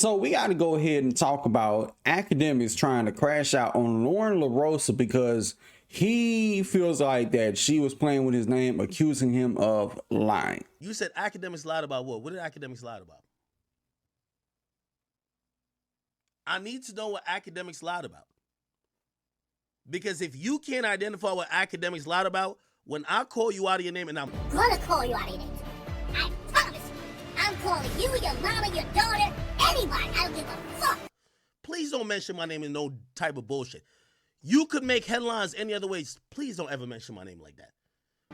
So we got to go ahead and talk about Akademiks trying to crash out on Loren LoRosa because he feels like that she was playing with his name, accusing him of lying. You said Akademiks lied about what? What did Akademiks lie about? I need to know what Akademiks lied about. Because if you can't identify what Akademiks lied about, when I call you out of your name, and I'm gonna call you out of your name, I promise you. I'm calling you, your mama, your daughter, anybody. I don't give a fuck. Please don't mention my name in no type of bullshit. You could make headlines any other ways. Please don't ever mention my name like that.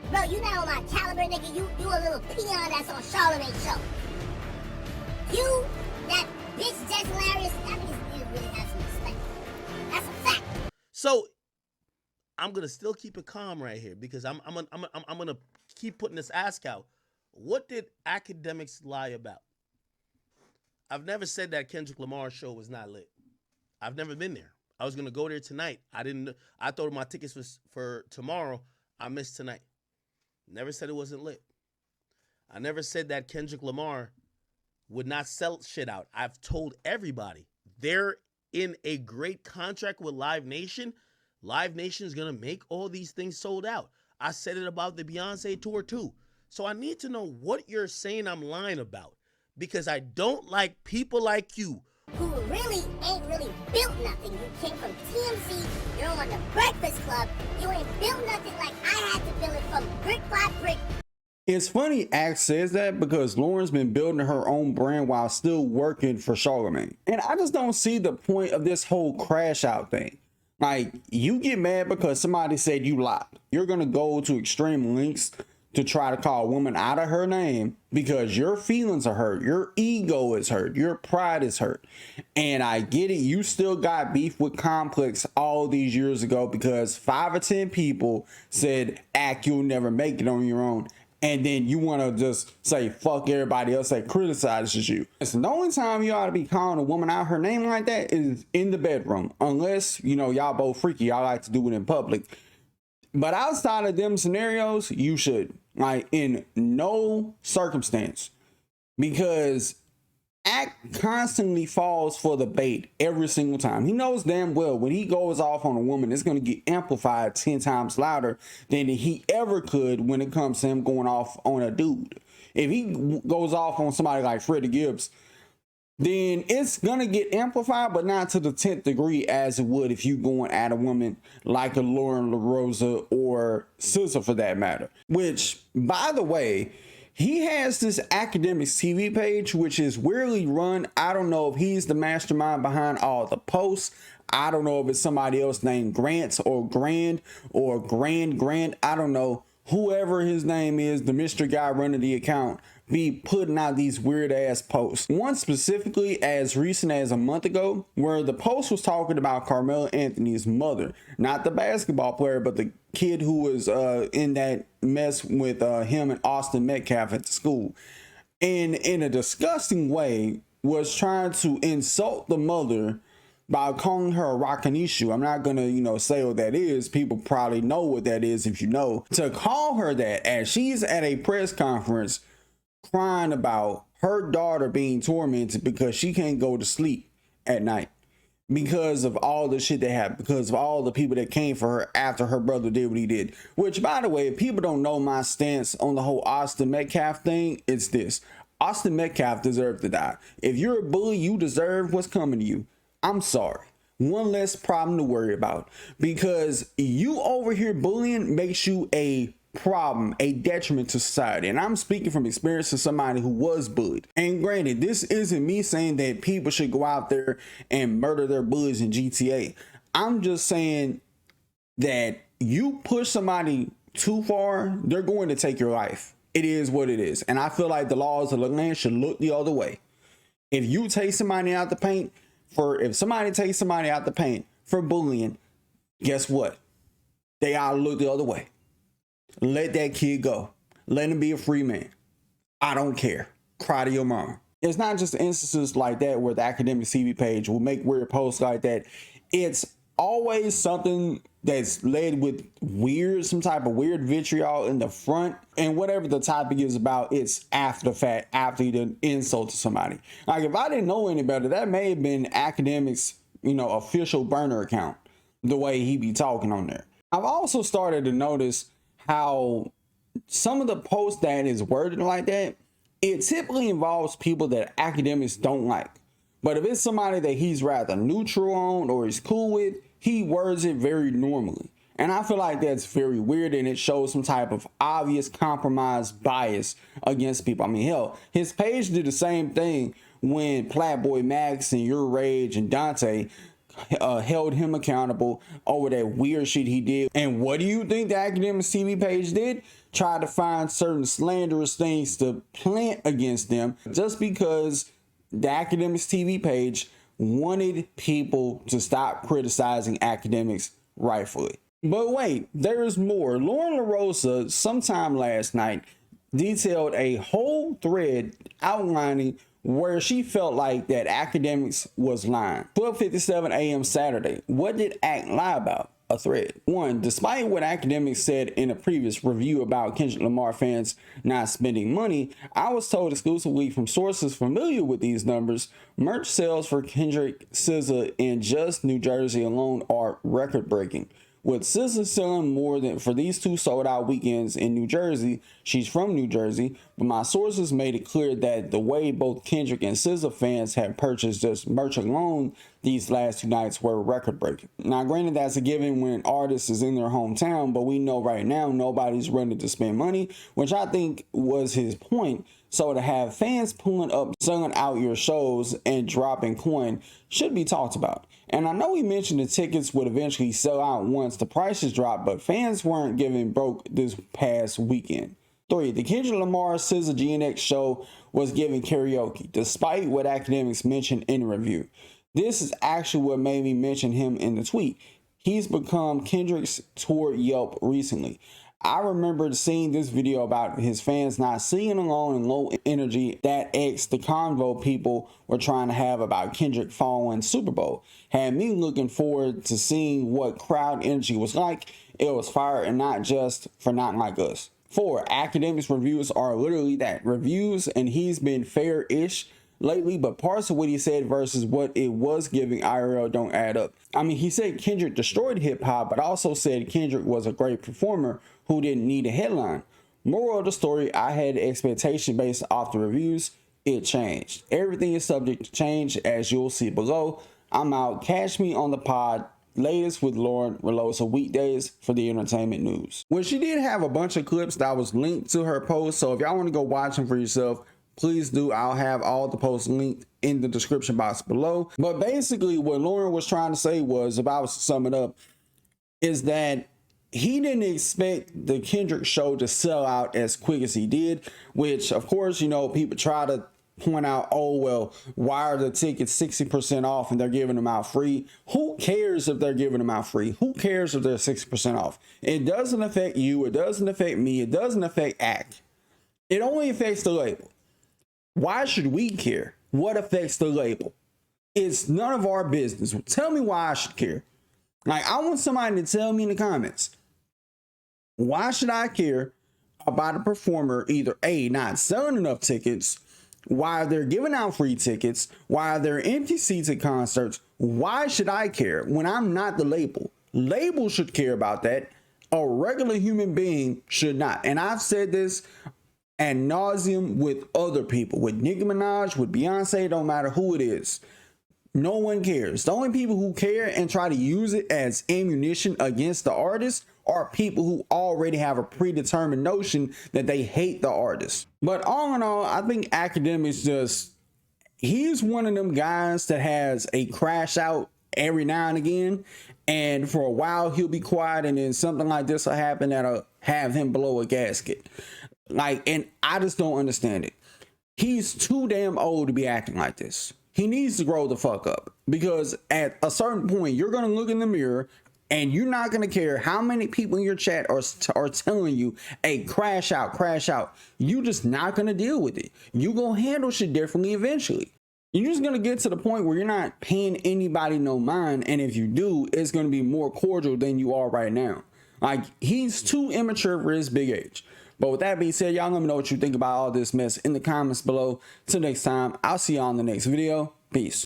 Bro, you not on my caliber, nigga. You a little peon that's on Charlamagne's show. You, that bitch Jess Hilarious, that means you really have some respect. That's a fact. So I'm gonna still keep it calm right here because I'm gonna keep putting this ask out. What did Akademiks lie about? I've never said that Kendrick Lamar's show was not lit. I've never been there. I was gonna go there tonight. I thought my tickets was for tomorrow. I missed tonight. Never said it wasn't lit. I never said that Kendrick Lamar would not sell shit out. I've told everybody they're in a great contract with Live Nation. Live Nation is gonna make all these things sold out. I said it about the Beyonce tour too. So I need to know what you're saying I'm lying about because I don't like people like you who really ain't really built nothing. You came from TMZ, you're on the Breakfast Club, you ain't built nothing like I had to build it from brick by brick. It's funny Axe says that because Lauren's been building her own brand while still working for Charlamagne. And I just don't see the point of this whole crash out thing. Like, you get mad because somebody said you lied. You're going to go to extreme lengths to try to call a woman out of her name because your feelings are hurt, your ego is hurt, your pride is hurt. And I get it, you still got beef with Complex all these years ago because 5 or 10 people said, Ack, you'll never make it on your own. And then you want to just say, fuck everybody else that criticizes you. Listen, the only time you ought to be calling a woman out her name like that is in the bedroom. Unless, you know, y'all both freaky, y'all like to do it in public. But outside of them scenarios, you should. Like, in no circumstance. Because Act constantly falls for the bait every single time. He knows damn well when he goes off on a woman, it's going to get amplified 10 times louder than he ever could when it comes to him going off on a dude. If he goes off on somebody like Freddie Gibbs, then it's going to get amplified, but not to the 10th degree as it would if you going at a woman like a Loren LoRosa or SZA for that matter. Which, by the way, he has this Akademiks TV page, which is weirdly run. I don't know if he's the mastermind behind all the posts. I don't know if it's somebody else named Grant or Grand or Grand. I don't know. Whoever his name is, the mystery guy running the account, be putting out these weird ass posts. One specifically as recent as a month ago, where the post was talking about Carmelo Anthony's mother, not the basketball player, but the kid who was in that mess with him and Austin Metcalf at the school. And in a disgusting way, was trying to insult the mother by calling her a Rakanishu. I'm not gonna, say what that is. People probably know what that is if you know. To call her that as she's at a press conference crying about her daughter being tormented because she can't go to sleep at night because of all the shit that happened, because of all the people that came for her after her brother did what he did. Which, by the way, if people don't know my stance on the whole Austin Metcalf thing, it's this. Austin Metcalf deserved to die. If you're a bully, you deserve what's coming to you. I'm sorry. One less problem to worry about, because you over here bullying makes you a problem, a detriment to society. And I'm speaking from experience as somebody who was bullied. And granted, this isn't me saying that people should go out there and murder their bullies in GTA. I'm just saying that you push somebody too far, they're going to take your life. It is what it is. And I feel like the laws of the land should look the other way. If you take somebody out the paint, if somebody takes somebody out the paint for bullying, guess what? They ought to look the other way. Let that kid go. Let him be a free man. I don't care. Cry to your mama. It's not just instances like that where the Akademiks TV page will make weird posts like that. It's always something that's led with some type of weird vitriol in the front, and whatever the topic is about, it's after the fact, after you done insulted somebody. Like, if I didn't know any better, that may have been Akademiks, official burner account, the way he be talking on there. I've also started to notice how some of the posts that is worded like that, it typically involves people that Akademiks don't like. But if it's somebody that he's rather neutral on or he's cool with, he words it very normally. And I feel like that's very weird, and it shows some type of obvious compromise bias against people. I mean, hell, his page did the same thing when Platboy Max and Your Rage and Dante held him accountable over that weird shit he did. And what do you think the Akademiks TV page did? Tried to find certain slanderous things to plant against them just because the Akademiks TV page wanted people to stop criticizing Akademiks rightfully. But wait, there is more. Loren LoRosa sometime last night detailed a whole thread outlining where she felt like that Akademiks was lying. 12:57 a.m. Saturday. What did Ak lie about? A thread. 1. Despite what Akademiks said in a previous review about Kendrick Lamar fans not spending money, I was told exclusively from sources familiar with these numbers, merch sales for Kendrick, SZA in just New Jersey alone are record-breaking. With SZA selling more than for these two sold-out weekends in New Jersey, she's from New Jersey, but my sources made it clear that the way both Kendrick and SZA fans have purchased just merch alone these last 2 nights were record-breaking. Now, granted, that's a given when artists is in their hometown, but we know right now nobody's running to spend money, which I think was his point. So to have fans pulling up, selling out your shows and dropping coin should be talked about. And I know he mentioned the tickets would eventually sell out once the prices dropped, but fans weren't giving broke this past weekend. 3. The Kendrick Lamar SZA GNX show was giving karaoke, despite what Akademiks mentioned in the review. This is actually what made me mention him in the tweet. He's become Kendrick's tour Yelp recently. I remember seeing this video about his fans not singing along and low energy that the convo people were trying to have about Kendrick following Super Bowl. Had me looking forward to seeing what crowd energy was like. It was fire, and not just for Not Like Us. 4. Akademiks reviews are literally that. Reviews, and he's been fair-ish lately, but parts of what he said versus what it was giving IRL don't add up. I mean, he said Kendrick destroyed hip-hop, but also said Kendrick was a great performer who didn't need a headline. Moral of the story, I had expectation based off the reviews. It changed. Everything is subject to change, as you'll see below. I'm out. Catch me on the pod latest with Loren LoRosa weekdays for the entertainment news. Well, she did have a bunch of clips that was linked to her post, so if y'all want to go watch them for yourself, please do. I'll have all the posts linked in the description box below. But basically what Loren was trying to say was, if I was to sum it up, is that he didn't expect the Kendrick show to sell out as quick as he did, which of course, people try to point out, oh, well, why are the tickets 60% off and they're giving them out free? Who cares if they're giving them out free? Who cares if they're 60% off? It doesn't affect you. It doesn't affect me. It doesn't affect Ak. It only affects the label. Why should we care what affects the label? It's none of our business. Tell me why I should care. Like, I want somebody to tell me in the comments, why should I care about a performer either A, not selling enough tickets, why they're giving out free tickets, why they're empty seats at concerts? Why should I care when I'm not the label? Label should care about that. A regular human being should not. And I've said this ad nauseum with other people, with Nicki Minaj, with Beyonce, don't matter who it is. No one cares. The only people who care and try to use it as ammunition against the artist are people who already have a predetermined notion that they hate the artist. But all in all, I think Akademiks he's one of them guys that has a crash out every now and again. And for a while, he'll be quiet, and then something like this will happen that'll have him blow a gasket. And I just don't understand it. He's too damn old to be acting like this. He needs to grow the fuck up, because at a certain point, you're going to look in the mirror and you're not going to care how many people in your chat are telling you, hey, crash out, crash out. You're just not going to deal with it. You're going to handle shit differently eventually. You're just gonna get to the point where you're not paying anybody no mind, and if you do, it's gonna be more cordial than you are right now. Like, he's too immature for his big age. But with that being said, y'all let me know what you think about all this mess in the comments below. Till next time, I'll see y'all in the next video. Peace.